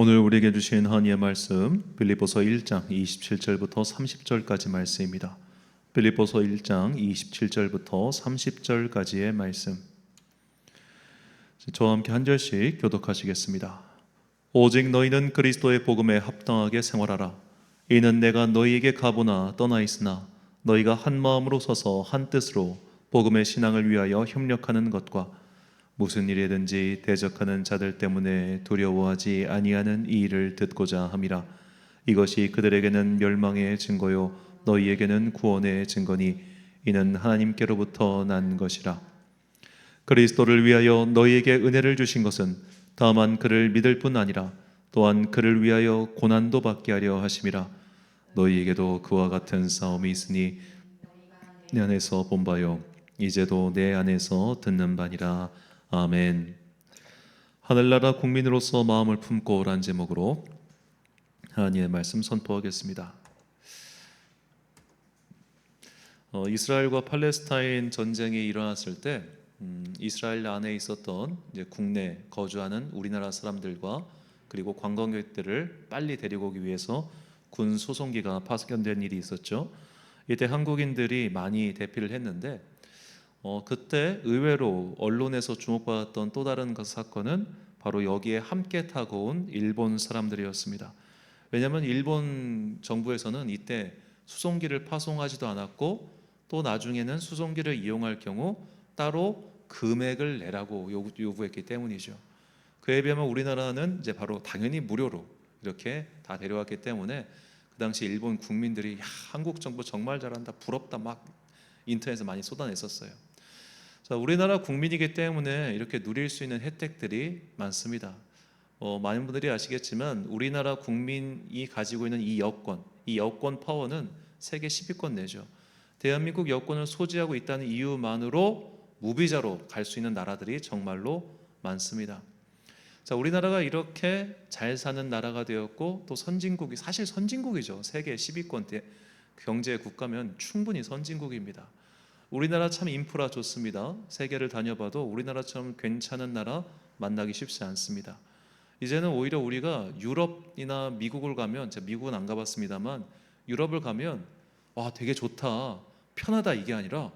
오늘 우리에게 주신 하나님의 말씀 빌립보서 1장 27절부터 30절까지 말씀입니다. 빌립보서 1장 27절부터 30절까지의 말씀. 저와 함께 한 절씩 교독하시겠습니다. 오직 너희는 그리스도의 복음에 합당하게 생활하라. 이는 내가 너희에게 가보나 떠나 있으나 너희가 한 마음으로 서서 한 뜻으로 복음의 신앙을 위하여 협력하는 것과 무슨 일이든지 대적하는 자들 때문에 두려워하지 아니하는 이 일을 듣고자 함이라. 이것이 그들에게는 멸망의 증거요 너희에게는 구원의 증거니 이는 하나님께로부터 난 것이라. 그리스도를 위하여 너희에게 은혜를 주신 것은 다만 그를 믿을 뿐 아니라 또한 그를 위하여 고난도 받게 하려 하심이라. 너희에게도 그와 같은 싸움이 있으니 내 안에서 본 바요 이제도 내 안에서 듣는 바니라. 아멘. 하늘나라 국민으로서 마음을 품고 란 제목으로 하나님의 말씀 선포하겠습니다. 이스라엘과 팔레스타인 전쟁이 일어났을 때 이스라엘 안에 있었던 이제 국내 거주하는 우리나라 사람들과 그리고 관광객들을 빨리 데리고 오기 위해서 군 수송기가 파견된 일이 있었죠. 이때 한국인들이 많이 대피를 했는데 그때 의외로 언론에서 주목받았던 또 다른 그 사건은 바로 여기에 함께 타고 온 일본 사람들이었습니다. 왜냐하면 일본 정부에서는 이때 수송기를 파송하지도 않았고 또 나중에는 수송기를 이용할 경우 따로 금액을 내라고 요구했기 때문이죠. 그에 비하면 우리나라는 이제 바로 당연히 무료로 이렇게 다 데려왔기 때문에 그 당시 일본 국민들이 한국 정부 정말 잘한다, 부럽다 막 인터넷에 많이 쏟아냈었어요. 자, 우리나라 국민이기 때문에 이렇게 누릴 수 있는 혜택들이 많습니다. 많은 분들이 아시겠지만 우리나라 국민이 가지고 있는 이 여권 파워는 세계 10위권 내죠. 대한민국 여권을 소지하고 있다는 이유만으로 무비자로 갈 수 있는 나라들이 정말로 많습니다. 자, 우리나라가 이렇게 잘 사는 나라가 되었고 또 선진국이 사실 선진국이죠. 세계 10위권 경제 국가면 충분히 선진국입니다. 우리나라 참 인프라 좋습니다. 세계를 다녀봐도 우리나라처럼 괜찮은 나라 만나기 쉽지 않습니다. 이제는 오히려 우리가 유럽이나 미국을 가면, 제가 미국은 안 가봤습니다만 유럽을 가면 와 되게 좋다, 편하다 이게 아니라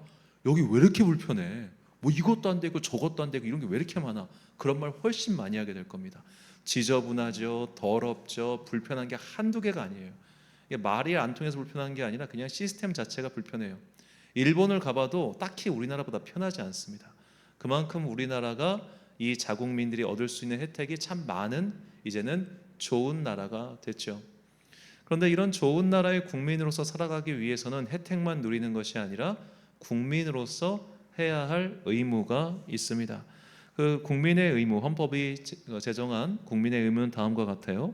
여기 왜 이렇게 불편해? 뭐 이것도 안 되고 저것도 안 되고 이런 게 왜 이렇게 많아? 그런 말 훨씬 많이 하게 될 겁니다. 지저분하죠, 더럽죠, 불편한 게 한두 개가 아니에요. 이게 말이 안 통해서 불편한 게 아니라 그냥 시스템 자체가 불편해요. 일본을 가봐도 딱히 우리나라보다 편하지 않습니다. 그만큼 우리나라가 이 자국민들이 얻을 수 있는 혜택이 참 많은 이제는 좋은 나라가 됐죠. 그런데 이런 좋은 나라의 국민으로서 살아가기 위해서는 혜택만 누리는 것이 아니라 국민으로서 해야 할 의무가 있습니다. 그 국민의 의무, 헌법이 제정한 국민의 의무는 다음과 같아요.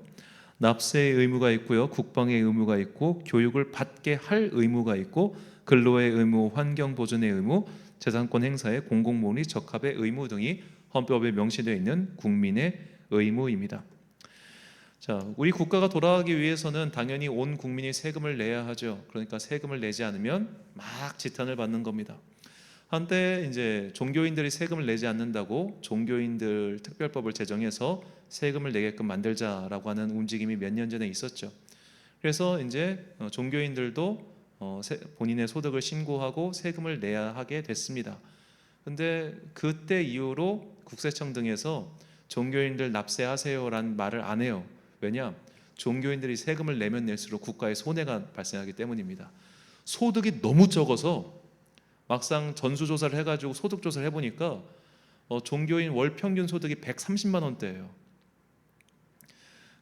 납세의 의무가 있고요, 국방의 의무가 있고, 교육을 받게 할 의무가 있고, 근로의 의무, 환경 보존의 의무, 재산권 행사의 공공모리 적합의 의무 등이 헌법에 명시되어 있는 국민의 의무입니다. 자, 우리 국가가 돌아가기 위해서는 당연히 온 국민이 세금을 내야 하죠. 그러니까 세금을 내지 않으면 막 지탄을 받는 겁니다. 한때 이제 종교인들이 세금을 내지 않는다고 종교인들 특별법을 제정해서 세금을 내게끔 만들자라고 하는 움직임이 몇 년 전에 있었죠. 그래서 이제 종교인들도 본인의 소득을 신고하고 세금을 내야 하게 됐습니다. 근데 그때 이후로 국세청 등에서 종교인들 납세하세요라는 말을 안 해요. 왜냐? 종교인들이 세금을 내면 낼수록 국가에 손해가 발생하기 때문입니다. 소득이 너무 적어서 막상 전수조사를 해가지고 소득조사를 해보니까 종교인 월 평균 소득이 130만 원대예요.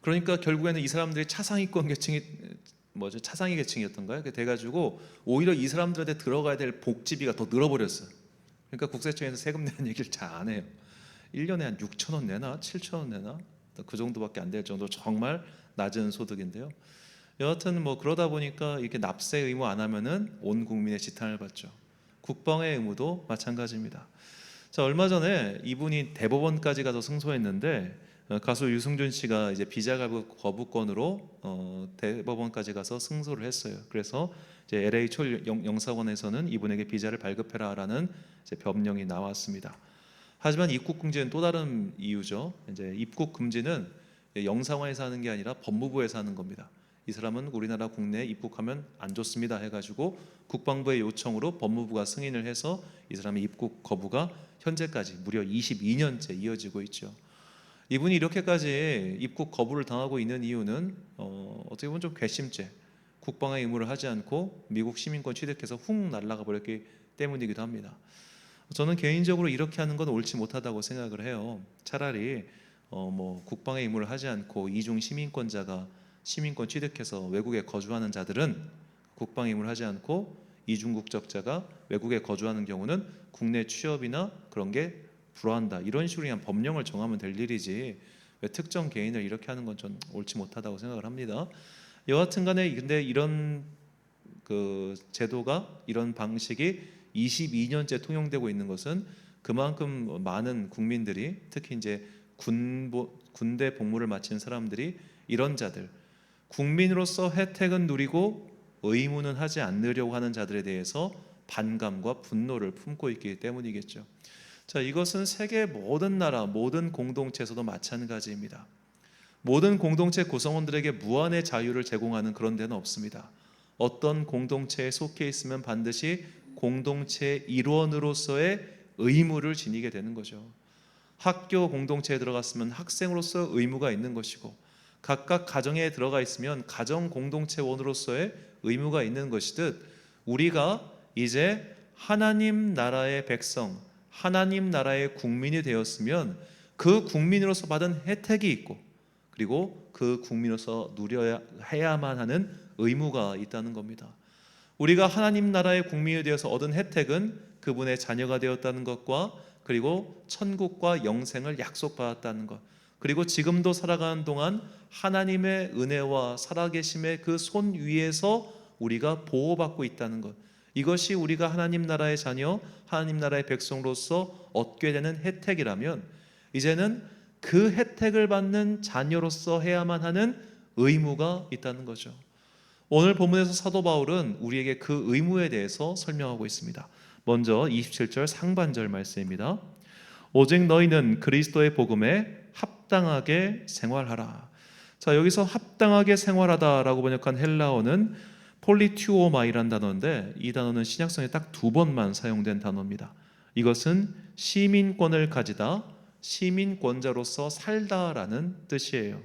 그러니까 결국에는 이 사람들이 차상위권 계층이 차상위 계층이었던가요? 돼가지고 오히려 이 사람들한테 들어가야 될 복지비가 더 늘어버렸어요. 그러니까 국세청에서 세금 내는 얘기를 잘 안 해요. 1년에 한 6천 원 내나 7천 원 내나 그 정도밖에 안 될 정도로 정말 낮은 소득인데요. 여하튼 그러다 보니까 이렇게 납세 의무 안 하면은 온 국민의 지탄을 받죠. 국방의 의무도 마찬가지입니다. 자, 얼마 전에 이분이 대법원까지 가서 승소했는데 가수 유승준 씨가 이제 비자 발급 거부권으로 대법원까지 가서 승소를 했어요. 그래서 이제 LA 초일 영사관에서는 이분에게 비자를 발급해라라는 이제 법령이 나왔습니다. 하지만 입국 금지는 또 다른 이유죠. 이제 입국 금지는 영사관에서 하는 게 아니라 법무부에서 하는 겁니다. 이 사람은 우리나라 국내에 입국하면 안 좋습니다 해가지고 국방부의 요청으로 법무부가 승인을 해서 이 사람의 입국 거부가 현재까지 무려 22년째 이어지고 있죠. 이분이 이렇게까지 입국 거부를 당하고 있는 이유는 어떻게 보면 좀 괘씸죄, 국방의 의무를 하지 않고 미국 시민권 취득해서 훅 날아가 버렸기 때문이기도 합니다. 저는 개인적으로 이렇게 하는 건 옳지 못하다고 생각을 해요. 차라리 국방의 의무를 하지 않고 이중 시민권자가 시민권 취득해서 외국에 거주하는 자들은 국방의 의무를 하지 않고 이중 국적자가 외국에 거주하는 경우는 국내 취업이나 그런 게 불허한다, 이런 식으로 그냥 법령을 정하면 될 일이지 왜 특정 개인을 이렇게 하는 건 전 옳지 못하다고 생각을 합니다. 여하튼간에 근데 이런 그 제도가, 이런 방식이 22년째 통용되고 있는 것은 그만큼 많은 국민들이, 특히 이제 군대 복무를 마친 사람들이 이런 자들, 국민으로서 혜택은 누리고 의무는 하지 않으려고 하는 자들에 대해서 반감과 분노를 품고 있기 때문이겠죠. 자, 이것은 세계 모든 나라, 모든 공동체에서도 마찬가지입니다. 모든 공동체 구성원들에게 무한의 자유를 제공하는 그런 데는 없습니다. 어떤 공동체에 속해 있으면 반드시 공동체 일원으로서의 의무를 지니게 되는 거죠. 학교 공동체에 들어갔으면 학생으로서 의무가 있는 것이고, 각각 가정에 들어가 있으면 가정 공동체원으로서의 의무가 있는 것이듯, 우리가 이제 하나님 나라의 백성, 하나님 나라의 국민이 되었으면 그 국민으로서 받은 혜택이 있고, 그리고 그 국민으로서 누려야 해야만 하는 의무가 있다는 겁니다. 우리가 하나님 나라의 국민이 되어서 얻은 혜택은 그분의 자녀가 되었다는 것과, 그리고 천국과 영생을 약속받았다는 것, 그리고 지금도 살아가는 동안 하나님의 은혜와 살아계심의 그 손 위에서 우리가 보호받고 있다는 것, 이것이 우리가 하나님 나라의 자녀, 하나님 나라의 백성으로서 얻게 되는 혜택이라면, 이제는 그 혜택을 받는 자녀로서 해야만 하는 의무가 있다는 거죠. 오늘 본문에서 사도 바울은 우리에게 그 의무에 대해서 설명하고 있습니다. 먼저 27절 상반절 말씀입니다. 오직 너희는 그리스도의 복음에 합당하게 생활하라. 자, 여기서 합당하게 생활하다라고 번역한 헬라어는 폴리튜오마이란 단어인데, 이 단어는 신약성에 딱 2번만 사용된 단어입니다. 이것은 시민권을 가지다, 시민권자로서 살다라는 뜻이에요.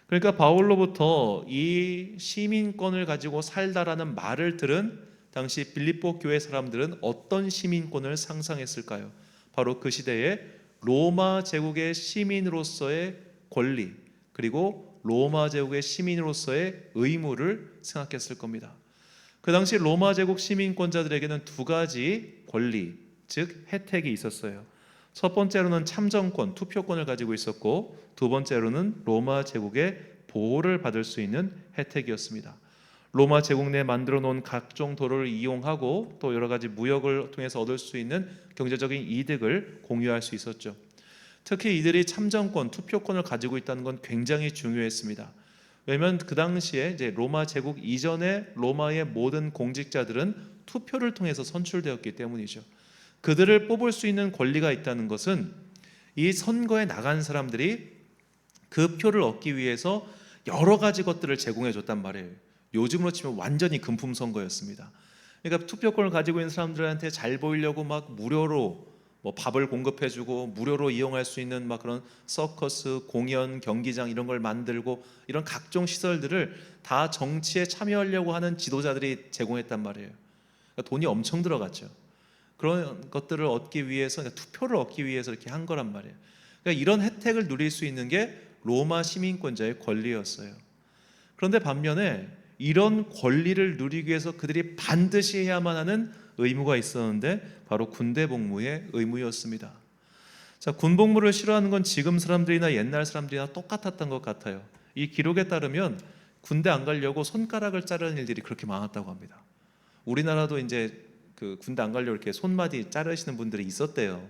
그러니까 바울로부터 이 시민권을 가지고 살다라는 말을 들은 당시 빌립보 교회 사람들은 어떤 시민권을 상상했을까요? 바로 그 시대에 로마 제국의 시민으로서의 권리, 그리고 로마 제국의 시민으로서의 의무를 생각했을 겁니다. 그 당시 로마 제국 시민권자들에게는 2가지 권리, 즉 혜택이 있었어요. 첫 번째로는 참정권, 투표권을 가지고 있었고, 두 번째로는 로마 제국의 보호를 받을 수 있는 혜택이었습니다. 로마 제국 내에 만들어 놓은 각종 도로를 이용하고 또 여러 가지 무역을 통해서 얻을 수 있는 경제적인 이득을 공유할 수 있었죠. 특히 이들이 참정권, 투표권을 가지고 있다는 건 굉장히 중요했습니다. 왜냐하면 그 당시에 이제 로마 제국 이전에 로마의 모든 공직자들은 투표를 통해서 선출되었기 때문이죠. 그들을 뽑을 수 있는 권리가 있다는 것은 이 선거에 나간 사람들이 그 표를 얻기 위해서 여러 가지 것들을 제공해 줬단 말이에요. 요즘으로 치면 완전히 금품 선거였습니다. 그러니까 투표권을 가지고 있는 사람들한테 잘 보이려고 막 무료로 밥을 공급해주고 무료로 이용할 수 있는 막 그런 서커스, 공연, 경기장 이런 걸 만들고, 이런 각종 시설들을 다 정치에 참여하려고 하는 지도자들이 제공했단 말이에요. 그러니까 돈이 엄청 들어갔죠. 그런 것들을 얻기 위해서, 그러니까 투표를 얻기 위해서 이렇게 한 거란 말이에요. 그러니까 이런 혜택을 누릴 수 있는 게 로마 시민권자의 권리였어요. 그런데 반면에 이런 권리를 누리기 위해서 그들이 반드시 해야만 하는 의무가 있었는데, 바로 군대 복무의 의무였습니다. 자, 군 복무를 싫어하는 건 지금 사람들이나 옛날 사람들이나 똑같았던 것 같아요. 이 기록에 따르면 군대 안 가려고 손가락을 자르는 일들이 그렇게 많았다고 합니다. 우리나라도 이제 그 군대 안 가려고 이렇게 손마디 자르시는 분들이 있었대요.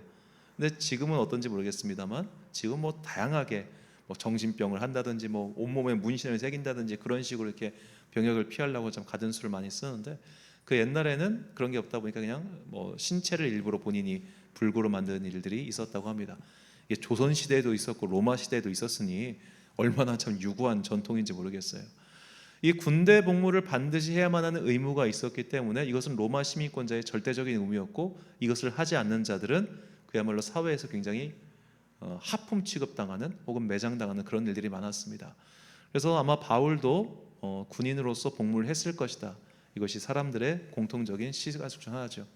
근데 지금은 어떤지 모르겠습니다만, 지금 다양하게 정신병을 한다든지 온몸에 문신을 새긴다든지 그런 식으로 이렇게 병역을 피하려고 좀 가든 수를 많이 쓰는데, 그 옛날에는 그런 게 없다 보니까 그냥 신체를 일부러 본인이 불구로 만드는 일들이 있었다고 합니다. 이게 조선 시대에도 있었고 로마 시대에도 있었으니 얼마나 참 유구한 전통인지 모르겠어요. 이 군대 복무를 반드시 해야만 하는 의무가 있었기 때문에 이것은 로마 시민권자의 절대적인 의무였고, 이것을 하지 않는 자들은 그야말로 사회에서 굉장히 하품 취급당하는 혹은 매장당하는 그런 일들이 많았습니다. 그래서 아마 바울도 군인으로서 복무를 했을 것이다. 이것이 사람들의 공통적인 시각 중 하나죠.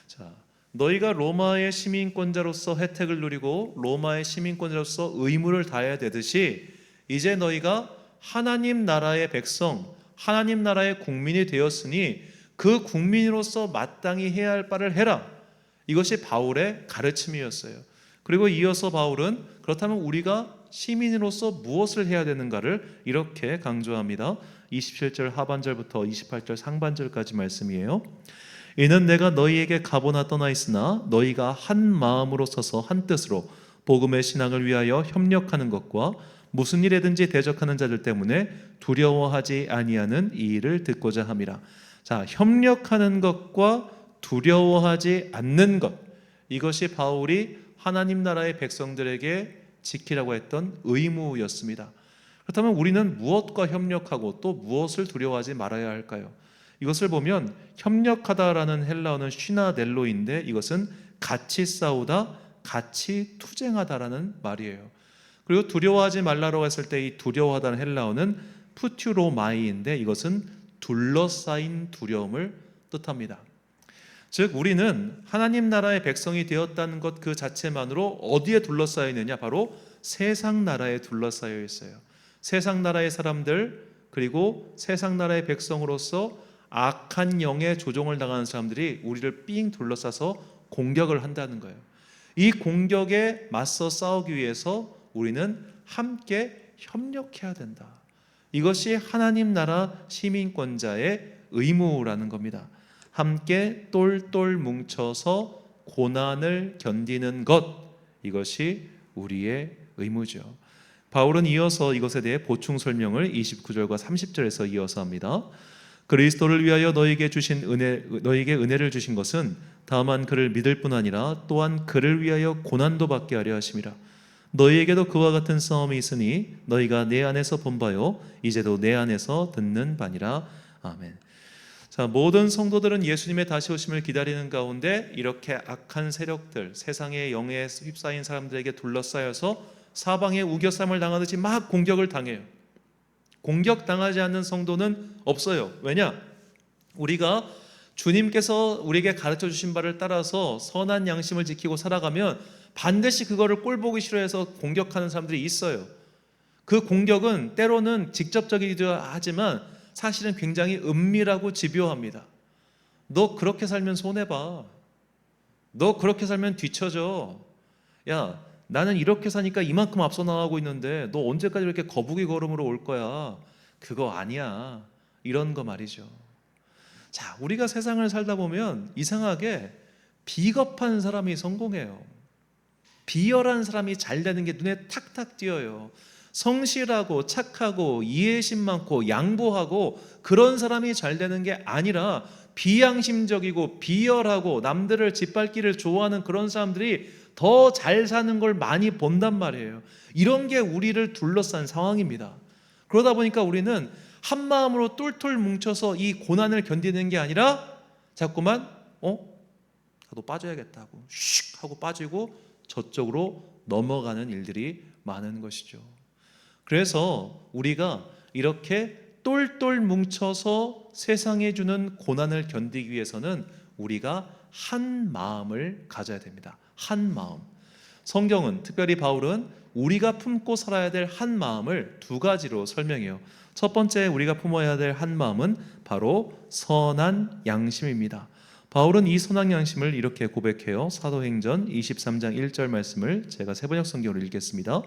자, 너희가 로마의 시민권자로서 혜택을 누리고 로마의 시민권자로서 의무를 다해야 되듯이 이제 너희가 하나님 나라의 백성, 하나님 나라의 국민이 되었으니 그 국민으로서 마땅히 해야 할 바를 해라. 이것이 바울의 가르침이었어요. 그리고 이어서 바울은 그렇다면 우리가 시민으로서 무엇을 해야 되는가를 이렇게 강조합니다. 27절 하반절부터 28절 상반절까지 말씀이에요. 이는 내가 너희에게 가보나 떠나 있으나 너희가 한 마음으로 서서 한 뜻으로 복음의 신앙을 위하여 협력하는 것과 무슨 일에든지 대적하는 자들 때문에 두려워하지 아니하는 이 일을 듣고자 함이라. 자, 협력하는 것과 두려워하지 않는 것, 이것이 바울이 하나님 나라의 백성들에게 지키라고 했던 의무였습니다. 그렇다면 우리는 무엇과 협력하고 또 무엇을 두려워하지 말아야 할까요? 이것을 보면 협력하다라는 헬라어는 쉬나델로인데 이것은 같이 싸우다, 같이 투쟁하다라는 말이에요. 그리고 두려워하지 말라고 했을 때 이 두려워하다는 헬라어는 푸튜로마이인데 이것은 둘러싸인 두려움을 뜻합니다. 즉 우리는 하나님 나라의 백성이 되었다는 것 그 자체만으로 어디에 둘러싸여 있느냐? 바로 세상 나라에 둘러싸여 있어요. 세상 나라의 사람들, 그리고 세상 나라의 백성으로서 악한 영의 조종을 당하는 사람들이 우리를 삥 둘러싸서 공격을 한다는 거예요. 이 공격에 맞서 싸우기 위해서 우리는 함께 협력해야 된다. 이것이 하나님 나라 시민권자의 의무라는 겁니다. 함께 똘똘 뭉쳐서 고난을 견디는 것, 이것이 우리의 의무죠. 바울은 이어서 이것에 대해 보충 설명을 29절과 30절에서 이어서 합니다. 그리스도를 위하여 너에게 은혜를 주신 것은 다만 그를 믿을 뿐 아니라 또한 그를 위하여 고난도 받게 하려 하심이라. 너희에게도 그와 같은 싸움이 있으니 너희가 내 안에서 본 바요 이제도 내 안에서 듣는 바니라. 아멘. 자, 모든 성도들은 예수님의 다시 오심을 기다리는 가운데 이렇게 악한 세력들, 세상의 영에 휩싸인 사람들에게 둘러싸여서 사방에 우겨쌈을 당하듯이 막 공격을 당해요. 공격당하지 않는 성도는 없어요. 왜냐? 우리가 주님께서 우리에게 가르쳐 주신 바를 따라서 선한 양심을 지키고 살아가면 반드시 그거를 꼴보기 싫어해서 공격하는 사람들이 있어요. 그 공격은 때로는 직접적이기도 하지만 사실은 굉장히 은밀하고 집요합니다. 너 그렇게 살면 손해봐. 너 그렇게 살면 뒤처져. 야, 나는 이렇게 사니까 이만큼 앞서 나가고 있는데 너 언제까지 이렇게 거북이 걸음으로 올 거야? 그거 아니야. 이런 거 말이죠. 자, 우리가 세상을 살다 보면 이상하게 비겁한 사람이 성공해요. 비열한 사람이 잘 되는 게 눈에 탁탁 띄어요. 성실하고 착하고 이해심 많고 양보하고 그런 사람이 잘 되는 게 아니라 비양심적이고 비열하고 남들을 짓밟기를 좋아하는 그런 사람들이 더 잘 사는 걸 많이 본단 말이에요. 이런 게 우리를 둘러싼 상황입니다. 그러다 보니까 우리는 한 마음으로 똘똘 뭉쳐서 이 고난을 견디는 게 아니라 자꾸만 나도 빠져야겠다 하고 슉 하고 빠지고 저쪽으로 넘어가는 일들이 많은 것이죠. 그래서 우리가 이렇게 똘똘 뭉쳐서 세상에 주는 고난을 견디기 위해서는 우리가 한 마음을 가져야 됩니다. 한 마음. 성경은, 특별히 바울은 우리가 품고 살아야 될 한 마음을 두 가지로 설명해요. 첫 번째 우리가 품어야 될 한 마음은 바로 선한 양심입니다. 바울은 이 선한 양심을 이렇게 고백해요. 사도행전 23장 1절 말씀을 제가 세번역 성경으로 읽겠습니다.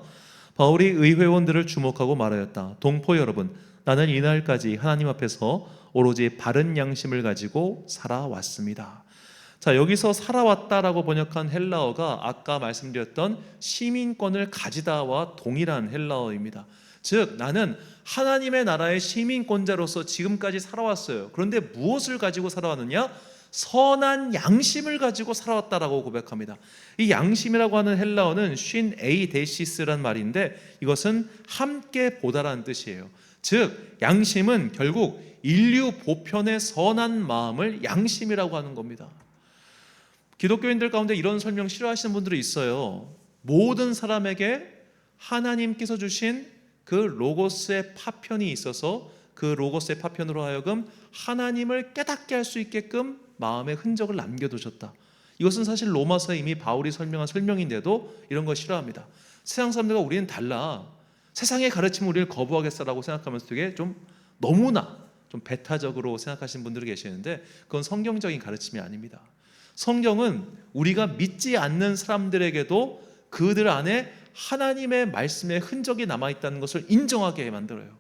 바울이 의회원들을 주목하고 말하였다. 동포 여러분, 나는 이날까지 하나님 앞에서 오로지 바른 양심을 가지고 살아왔습니다. 자, 여기서 살아왔다라고 번역한 헬라어가 아까 말씀드렸던 시민권을 가지다와 동일한 헬라어입니다. 즉 나는 하나님의 나라의 시민권자로서 지금까지 살아왔어요. 그런데 무엇을 가지고 살아왔느냐? 선한 양심을 가지고 살아왔다라고 고백합니다. 이 양심이라고 하는 헬라어는 쉰 에이데시스란 말인데 이것은 함께 보다라는 뜻이에요. 즉 양심은 결국 인류 보편의 선한 마음을 양심이라고 하는 겁니다. 기독교인들 가운데 이런 설명 싫어하시는 분들이 있어요. 모든 사람에게 하나님께서 주신 그 로고스의 파편이 있어서 그 로고스의 파편으로 하여금 하나님을 깨닫게 할 수 있게끔 마음의 흔적을 남겨두셨다. 이것은 사실 로마서에 이미 바울이 설명한 설명인데도 이런 거 싫어합니다. 세상 사람들과 우리는 달라. 세상의 가르침을 우리를 거부하겠어라고 생각하면서 되게 좀 너무나 좀 배타적으로 생각하시는 분들이 계시는데 그건 성경적인 가르침이 아닙니다. 성경은 우리가 믿지 않는 사람들에게도 그들 안에 하나님의 말씀의 흔적이 남아있다는 것을 인정하게 만들어요.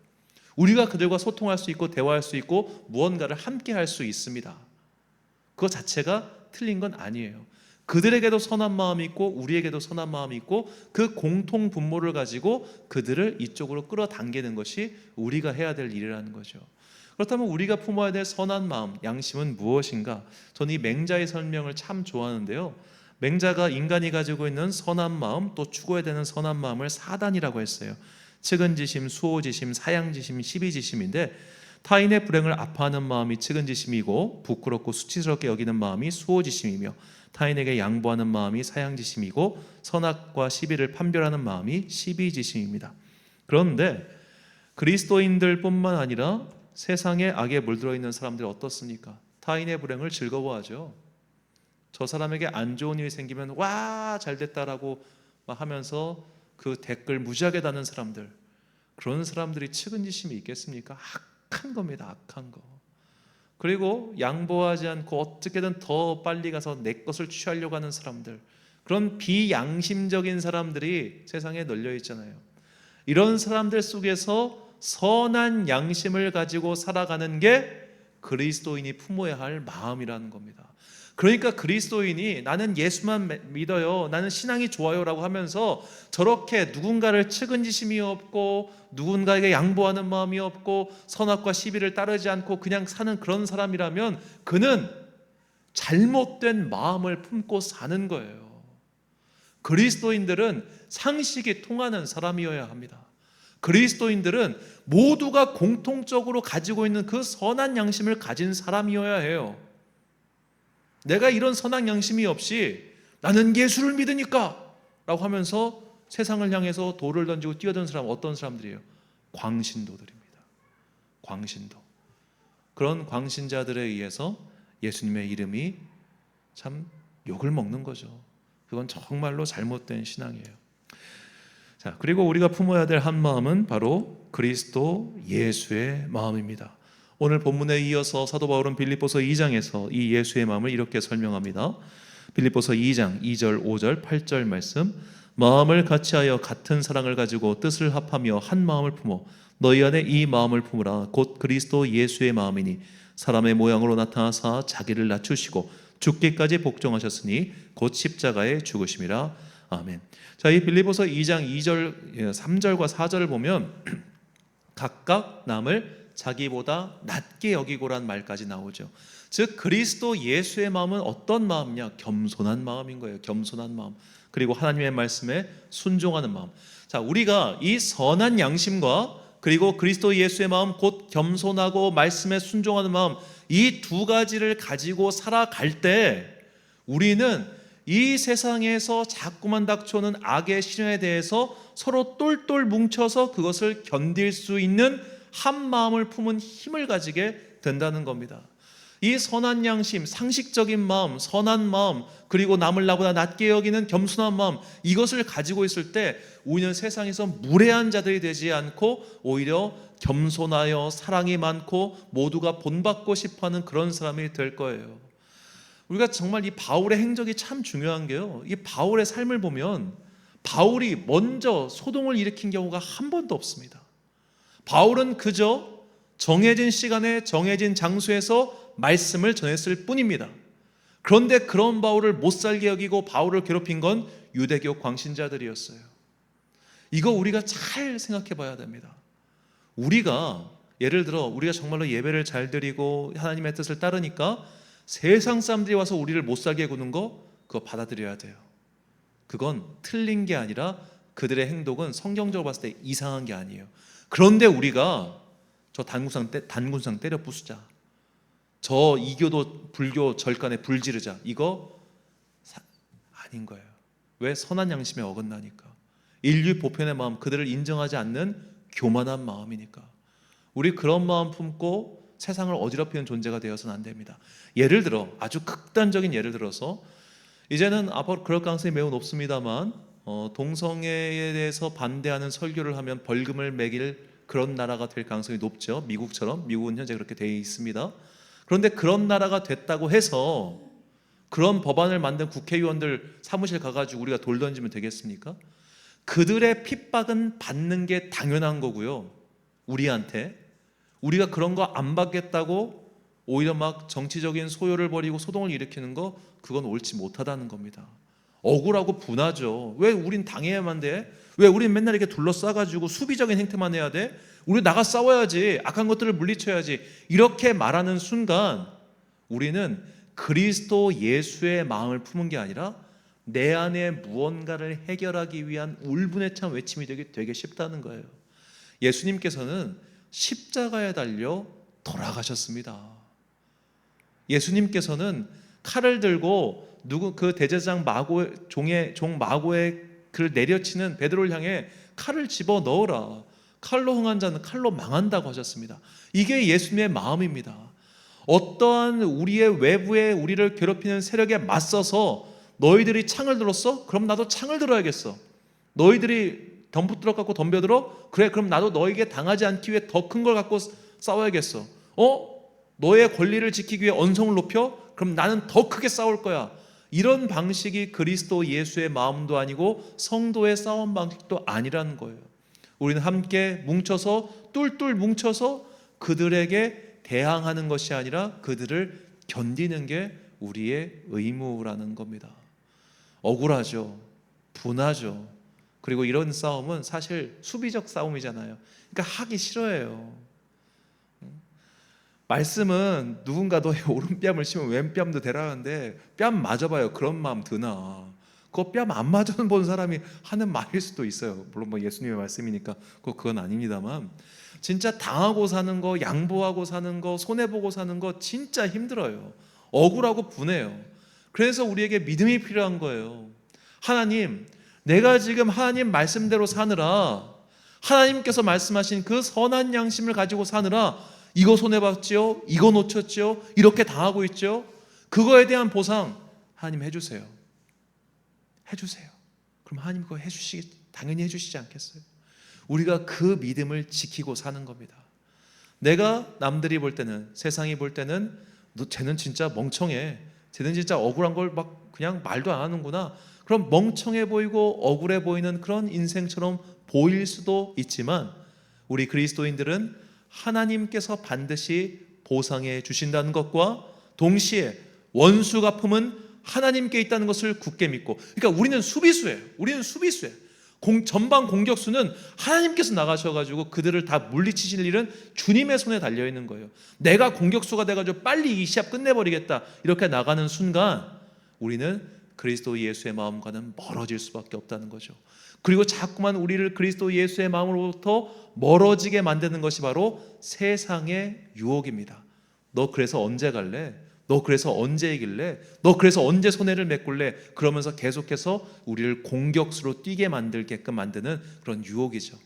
우리가 그들과 소통할 수 있고 대화할 수 있고 무언가를 함께 할 수 있습니다. 그것 자체가 틀린 건 아니에요. 그들에게도 선한 마음이 있고 우리에게도 선한 마음이 있고 그 공통 분모를 가지고 그들을 이쪽으로 끌어당기는 것이 우리가 해야 될 일이라는 거죠. 그렇다면 우리가 품어야 될 선한 마음, 양심은 무엇인가? 저는 이 맹자의 설명을 참 좋아하는데요. 맹자가 인간이 가지고 있는 선한 마음 또 추구해야 되는 선한 마음을 4단이라고 했어요. 측은지심, 수호지심, 사양지심, 시비지심인데 타인의 불행을 아파하는 마음이 측은지심이고 부끄럽고 수치스럽게 여기는 마음이 수호지심이며 타인에게 양보하는 마음이 사양지심이고 선악과 시비를 판별하는 마음이 시비지심입니다. 그런데 그리스도인들뿐만 아니라 세상에 악에 물들어 있는 사람들이 어떻습니까? 타인의 불행을 즐거워하죠. 저 사람에게 안 좋은 일이 생기면 와 잘됐다라고 막 하면서 그 댓글 무지하게 다는 사람들, 그런 사람들이 측은지심이 있겠습니까? 악한 겁니다. 악한 거. 그리고 양보하지 않고 어떻게든 더 빨리 가서 내 것을 취하려고 하는 사람들, 그런 비양심적인 사람들이 세상에 널려 있잖아요. 이런 사람들 속에서 선한 양심을 가지고 살아가는 게 그리스도인이 품어야 할 마음이라는 겁니다. 그러니까 그리스도인이 나는 예수만 믿어요, 나는 신앙이 좋아요 라고 하면서 저렇게 누군가를 측은지심이 없고 누군가에게 양보하는 마음이 없고 선악과 시비를 따르지 않고 그냥 사는 그런 사람이라면 그는 잘못된 마음을 품고 사는 거예요. 그리스도인들은 상식이 통하는 사람이어야 합니다. 그리스도인들은 모두가 공통적으로 가지고 있는 그 선한 양심을 가진 사람이어야 해요. 내가 이런 선한 양심이 없이 나는 예수를 믿으니까 라고 하면서 세상을 향해서 돌을 던지고 뛰어드는 사람 어떤 사람들이에요? 광신도들입니다. 광신도. 그런 광신자들에 의해서 예수님의 이름이 참 욕을 먹는 거죠. 그건 정말로 잘못된 신앙이에요. 자, 그리고 우리가 품어야 될 한 마음은 바로 그리스도 예수의 마음입니다. 오늘 본문에 이어서 사도 바울은 빌립보서 2장에서 이 예수의 마음을 이렇게 설명합니다. 빌립보서 2장 2절, 5절, 8절 말씀. 마음을 같이하여 같은 사랑을 가지고 뜻을 합하며 한 마음을 품어 너희 안에 이 마음을 품으라. 곧 그리스도 예수의 마음이니 사람의 모양으로 나타나사 자기를 낮추시고 죽기까지 복종하셨으니 곧 십자가에 죽으심이라. 아멘. 자, 이 빌립보서 2장 2절, 3절과 4절을 보면 각각 남을 자기보다 낮게 여기고란 말까지 나오죠. 즉 그리스도 예수의 마음은 어떤 마음이냐? 겸손한 마음인 거예요. 겸손한 마음. 그리고 하나님의 말씀에 순종하는 마음. 자, 우리가 이 선한 양심과 그리고 그리스도 예수의 마음, 곧 겸손하고 말씀에 순종하는 마음, 이 두 가지를 가지고 살아갈 때 우리는 이 세상에서 자꾸만 닥쳐오는 악의 시련에 대해서 서로 똘똘 뭉쳐서 그것을 견딜 수 있는 한 마음을 품은 힘을 가지게 된다는 겁니다. 이 선한 양심, 상식적인 마음, 선한 마음, 그리고 남을 나보다 낮게 여기는 겸손한 마음, 이것을 가지고 있을 때 우리는 세상에서 무례한 자들이 되지 않고 오히려 겸손하여 사랑이 많고 모두가 본받고 싶어하는 그런 사람이 될 거예요. 우리가 정말 이 바울의 행적이 참 중요한 게요, 이 바울의 삶을 보면 바울이 먼저 소동을 일으킨 경우가 한 번도 없습니다. 바울은 그저 정해진 시간에 정해진 장소에서 말씀을 전했을 뿐입니다. 그런데 그런 바울을 못살게 여기고 바울을 괴롭힌 건 유대교 광신자들이었어요. 이거 우리가 잘 생각해 봐야 됩니다. 우리가 예를 들어 우리가 정말로 예배를 잘 드리고 하나님의 뜻을 따르니까 세상 사람들이 와서 우리를 못 살게 구는 거, 그거 받아들여야 돼요. 그건 틀린 게 아니라 그들의 행동은 성경적으로 봤을 때 이상한 게 아니에요. 그런데 우리가 저 단군상 때려 부수자, 저 이교도 불교 절간에 불 지르자, 이거 아닌 거예요. 왜? 선한 양심에 어긋나니까. 인류 보편의 마음, 그들을 인정하지 않는 교만한 마음이니까. 우리 그런 마음 품고 세상을 어지럽히는 존재가 되어서는 안 됩니다. 예를 들어, 아주 극단적인 예를 들어서, 이제는 앞으로 그럴 가능성이 매우 높습니다만, 동성애에 대해서 반대하는 설교를 하면 벌금을 매길 그런 나라가 될 가능성이 높죠. 미국처럼. 미국은 현재 그렇게 되어 있습니다. 그런데 그런 나라가 됐다고 해서 그런 법안을 만든 국회의원들 사무실 가가지고 우리가 돌 던지면 되겠습니까? 그들의 핍박은 받는 게 당연한 거고요. 우리한테. 우리가 그런 거 안 받겠다고 오히려 막 정치적인 소요를 벌이고 소동을 일으키는 거, 그건 옳지 못하다는 겁니다. 억울하고 분하죠. 왜 우린 당해야만 돼? 왜 우린 맨날 이렇게 둘러싸가지고 수비적인 행태만 해야 돼? 우리 나가 싸워야지. 악한 것들을 물리쳐야지. 이렇게 말하는 순간 우리는 그리스도 예수의 마음을 품은 게 아니라 내 안에 무언가를 해결하기 위한 울분에 찬 외침이 되게 쉽다는 거예요. 예수님께서는 십자가에 달려 돌아가셨습니다. 예수님께서는 칼을 들고 그 대제사장 종 마고의 그를 내려치는 베드로를 향해 칼을 집어 넣으라. 칼로 흥한 자는 칼로 망한다고 하셨습니다. 이게 예수님의 마음입니다. 어떠한 우리의 외부에 우리를 괴롭히는 세력에 맞서서 너희들이 창을 들었어? 그럼 나도 창을 들어야겠어. 너희들이 덤붙들어 갖고 덤벼들어? 그래, 그럼 나도 너에게 당하지 않기 위해 더 큰 걸 갖고 싸워야겠어. 너의 권리를 지키기 위해 언성을 높여? 그럼 나는 더 크게 싸울 거야. 이런 방식이 그리스도 예수의 마음도 아니고 성도의 싸움 방식도 아니라는 거예요. 우리는 함께 뭉쳐서 똘똘 뭉쳐서 그들에게 대항하는 것이 아니라 그들을 견디는 게 우리의 의무라는 겁니다. 억울하죠. 분하죠. 그리고 이런 싸움은 사실 수비적 싸움이잖아요. 그러니까 하기 싫어해요. 말씀은 누군가 너의 오른뺨을 치면 왼뺨도 되라는데 뺨 맞아봐요. 그런 마음 드나? 그거 뺨 안 맞아본 사람이 하는 말일 수도 있어요. 물론 뭐 예수님의 말씀이니까 그건 아닙니다만, 진짜 당하고 사는 거, 양보하고 사는 거, 손해보고 사는 거 진짜 힘들어요. 억울하고 분해요. 그래서 우리에게 믿음이 필요한 거예요. 하나님, 내가 지금 하나님 말씀대로 사느라, 하나님께서 말씀하신 그 선한 양심을 가지고 사느라 이거 손해봤죠? 이거 놓쳤죠? 이렇게 당하고 있죠? 그거에 대한 보상 하나님 해주세요. 해주세요. 그럼 하나님 그거 당연히 해주시지 않겠어요? 우리가 그 믿음을 지키고 사는 겁니다. 내가 남들이 볼 때는, 세상이 볼 때는 쟤는 진짜 멍청해, 쟤는 진짜 억울한 걸 막 그냥 말도 안 하는구나, 그럼 멍청해 보이고 억울해 보이는 그런 인생처럼 보일 수도 있지만, 우리 그리스도인들은 하나님께서 반드시 보상해 주신다는 것과 동시에 원수 갚음은 하나님께 있다는 것을 굳게 믿고, 그러니까 우리는 수비수예요. 전방 공격수는 하나님께서 나가셔가지고 그들을 다 물리치실 일은 주님의 손에 달려있는 거예요. 내가 공격수가 돼가지고 빨리 이 시합 끝내버리겠다 이렇게 나가는 순간 우리는 그리스도 예수의 마음과는 멀어질 수밖에 없다는 거죠. 그리고 자꾸만 우리를 그리스도 예수의 마음으로부터 멀어지게 만드는 것이 바로 세상의 유혹입니다. 너 그래서 언제 갈래? 너 그래서 언제 이길래? 너 그래서 언제 손해를 메꿀래? 그러면서 계속해서 우리를 공격수로 뛰게 만들게끔 만드는 그런 유혹이죠.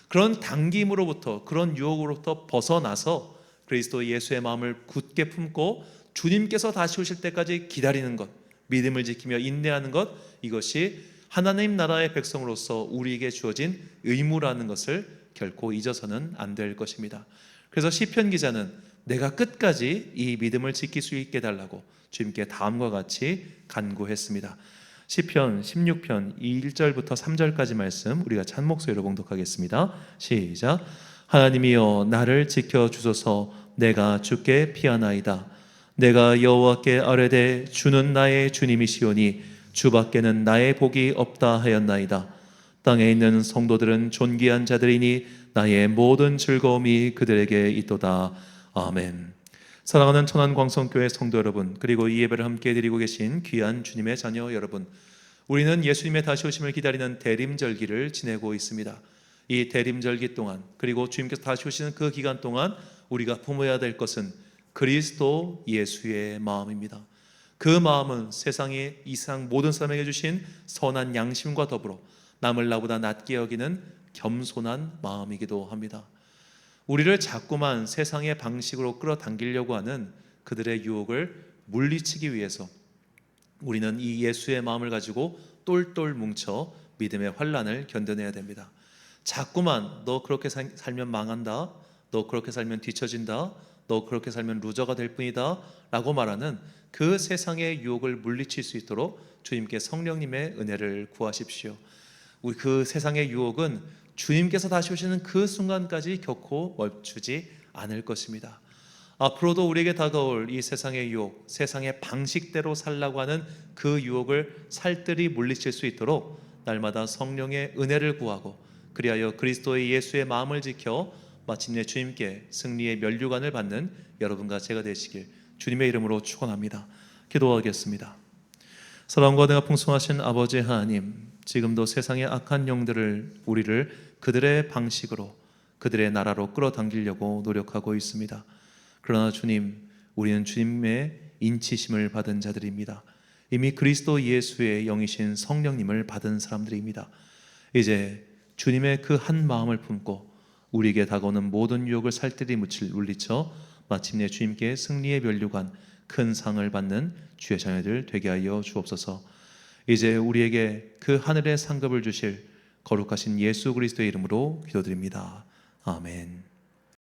그런 당김으로부터, 그런 유혹으로부터 벗어나서 그리스도 예수의 마음을 굳게 품고 주님께서 다시 오실 때까지 기다리는 것, 믿음을 지키며 인내하는 것, 이것이 하나님 나라의 백성으로서 우리에게 주어진 의무라는 것을 결코 잊어서는 안 될 것입니다. 그래서 시편 기자는 내가 끝까지 이 믿음을 지킬 수 있게 달라고 주님께 다음과 같이 간구했습니다. 시편 16편 1절부터 3절까지 말씀 우리가 찬 목소리로 봉독하겠습니다. 시작. 하나님이여 나를 지켜주소서. 내가 주께 피하나이다. 내가 여호와께 아뢰되 주는 나의 주님이시오니 주밖에는 나의 복이 없다 하였나이다. 땅에 있는 성도들은 존귀한 자들이니 나의 모든 즐거움이 그들에게 있도다. 아멘. 사랑하는 천안광성교회 성도 여러분, 그리고 이 예배를 함께 드리고 계신 귀한 주님의 자녀 여러분, 우리는 예수님의 다시 오심을 기다리는 대림절기를 지내고 있습니다. 이 대림절기 동안, 그리고 주님께서 다시 오시는 그 기간 동안 우리가 품어야 될 것은 그리스도 예수의 마음입니다. 그 마음은 세상의 이상 모든 사람에게 주신 선한 양심과 더불어 남을 나보다 낮게 여기는 겸손한 마음이기도 합니다. 우리를 자꾸만 세상의 방식으로 끌어당기려고 하는 그들의 유혹을 물리치기 위해서 우리는 이 예수의 마음을 가지고 똘똘 뭉쳐 믿음의 환란을 견뎌내야 됩니다. 자꾸만 너 그렇게 살면 망한다, 너 그렇게 살면 뒤처진다, 너 그렇게 살면 루저가 될 뿐이다 라고 말하는 그 세상의 유혹을 물리칠 수 있도록 주님께 성령님의 은혜를 구하십시오. 우리 그 세상의 유혹은 주님께서 다시 오시는 그 순간까지 결코 멈추지 않을 것입니다. 앞으로도 우리에게 다가올 이 세상의 유혹, 세상의 방식대로 살라고 하는 그 유혹을 살뜰히 물리칠 수 있도록 날마다 성령의 은혜를 구하고, 그리하여 그리스도의 예수의 마음을 지켜 마침내 주님께 승리의 면류관을 받는 여러분과 제가 되시길 주님의 이름으로 축원합니다. 기도하겠습니다. 사랑과 은혜가 풍성하신 아버지 하나님, 지금도 세상의 악한 영들을 우리를 그들의 방식으로, 그들의 나라로 끌어당기려고 노력하고 있습니다. 그러나 주님, 우리는 주님의 인치심을 받은 자들입니다. 이미 그리스도 예수의 영이신 성령님을 받은 사람들입니다. 이제 주님의 그 한 마음을 품고 우리에게 다가오는 모든 유혹을 살뜰히 물리쳐 마침내 주님께 승리의 면류관, 큰 상을 받는 주의 자녀들 되게 하여 주옵소서. 이제 우리에게 그 하늘의 상급을 주실 거룩하신 예수 그리스도의 이름으로 기도드립니다. 아멘.